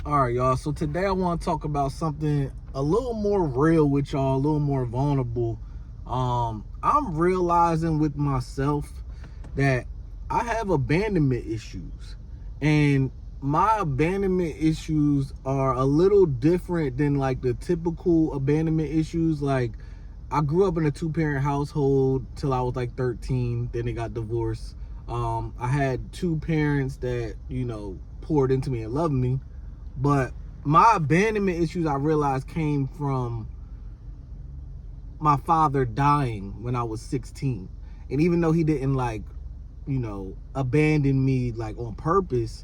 All right, y'all. So today I want to talk about something a little more real with y'all, a little more vulnerable. I'm realizing with myself that I have abandonment issues, and my abandonment issues are a little different than like the typical abandonment issues. Like, I grew up in a two-parent household till I was like 13. Then they got divorced. I had two parents that poured into me and loved me. But my abandonment issues, I realized, came from my father dying when I was 16. And even though he didn't abandon me like on purpose,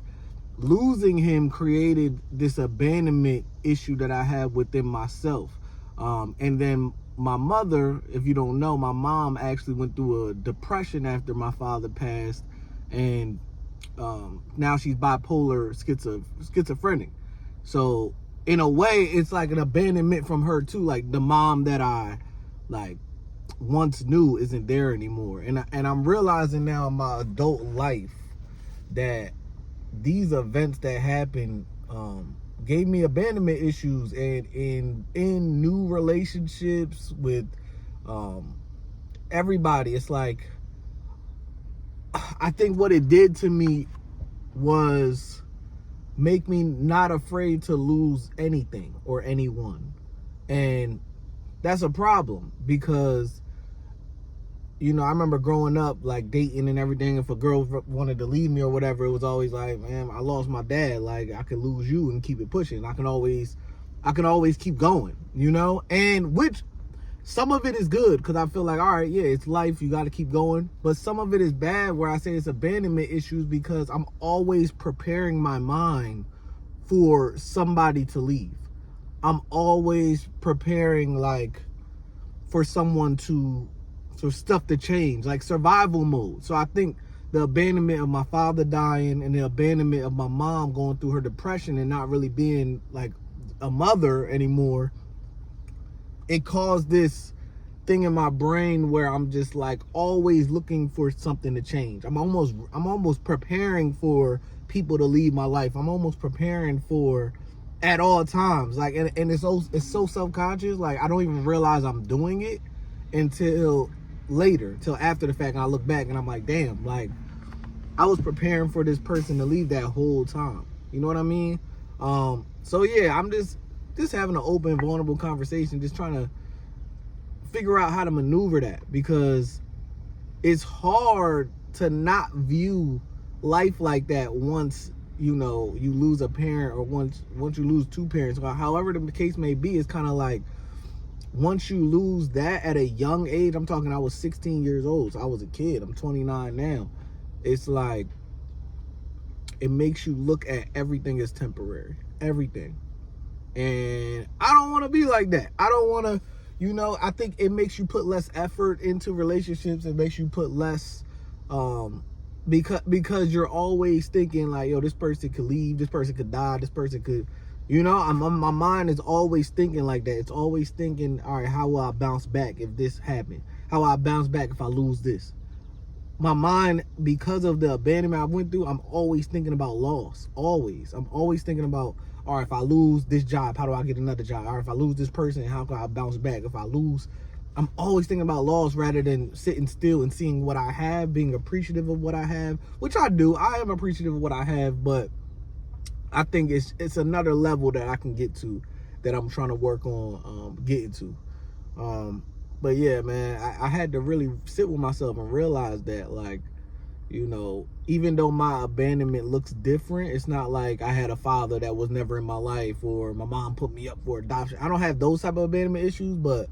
losing him created this abandonment issue that I had within myself. And then my mother, if you don't know, my mom actually went through a depression after my father passed. And now she's bipolar schizophrenic. So in a way, it's like an abandonment from her too. Like, the mom that I once knew isn't there anymore. And I'm realizing now in my adult life that these events that happened gave me abandonment issues, and in new relationships with everybody. It's like, I think what it did to me was make me not afraid to lose anything or anyone. And that's a problem because, I remember growing up, like, dating and everything. If a girl wanted to leave me or whatever, it was always like, man, I lost my dad. Like, I could lose you and keep it pushing. I can always keep going, and which some of it is good because I feel like, all right, yeah, it's life. You got to keep going. But some of it is bad where I say it's abandonment issues because I'm always preparing my mind for somebody to leave. I'm always preparing, like, for someone for stuff to change, like survival mode. So I think the abandonment of my father dying and the abandonment of my mom going through her depression and not really being like a mother anymore, it caused this thing in my brain where I'm just like always looking for something to change. I'm almost preparing for people to leave my life. I'm almost preparing for at all times. Like, and it's so self-conscious. Like, I don't even realize I'm doing it until later, till after the fact, and I look back and I'm like, damn, like, I was preparing for this person to leave that whole time. You know what I mean? So yeah, I'm just having an open, vulnerable conversation, just trying to figure out how to maneuver that, because it's hard to not view life like that once you lose a parent, or once you lose two parents, or however the case may be. It's kind of like, once you lose that at a young age, I'm talking, I was 16 years old, so I was a kid. I'm 29 now. It's like, it makes you look at everything as temporary, everything. And I don't want to be like that. I don't want to, I think it makes you put less effort into relationships. It makes you put less, because you're always thinking like, yo, this person could leave, this person could die, this person could, my mind is always thinking like that. It's always thinking, all right, how will I bounce back if this happened? How will I bounce back if I lose this? My mind, because of the abandonment I went through, I'm always thinking about loss. Always. I'm always thinking about, all right, if I lose this job, how do I get another job? All right, if I lose this person, how can I bounce back? If I lose, I'm always thinking about loss rather than sitting still and seeing what I have, being appreciative of what I have, which I do. I am appreciative of what I have, but I think it's another level that I can get to, that I'm trying to work on getting to. But yeah, man, I had to really sit with myself and realize that, like, even though my abandonment looks different, it's not like I had a father that was never in my life, or my mom put me up for adoption. I don't have those type of abandonment issues, but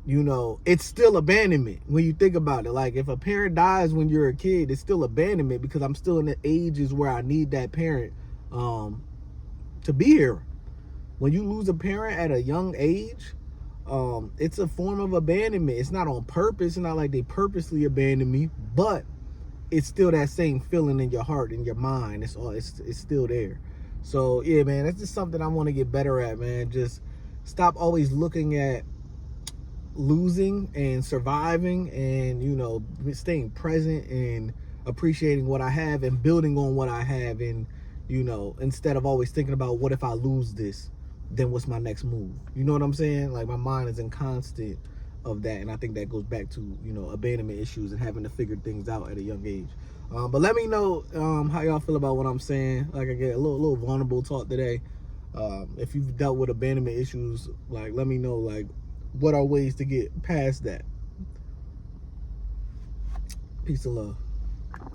it's still abandonment when you think about it. Like, if a parent dies when you're a kid, it's still abandonment because I'm still in the ages where I need that parent to be here. When you lose a parent at a young age, it's a form of abandonment. It's not on purpose. It's not like they purposely abandoned me, but it's still that same feeling in your heart and your mind. It's still there. So yeah, man, that's just something I want to get better at, man. Just stop always looking at losing and surviving, and staying present and appreciating what I have and building on what I have, and you know, instead of always thinking about what if I lose this, then what's my next move? You know what I'm saying? Like, my mind is in constant of that, and I think that goes back to, you know, abandonment issues and having to figure things out at a young age. But let me know how y'all feel about what I'm saying. Like, I get a little vulnerable talk today. If you've dealt with abandonment issues, like, let me know, like, what are ways to get past that. Peace and love.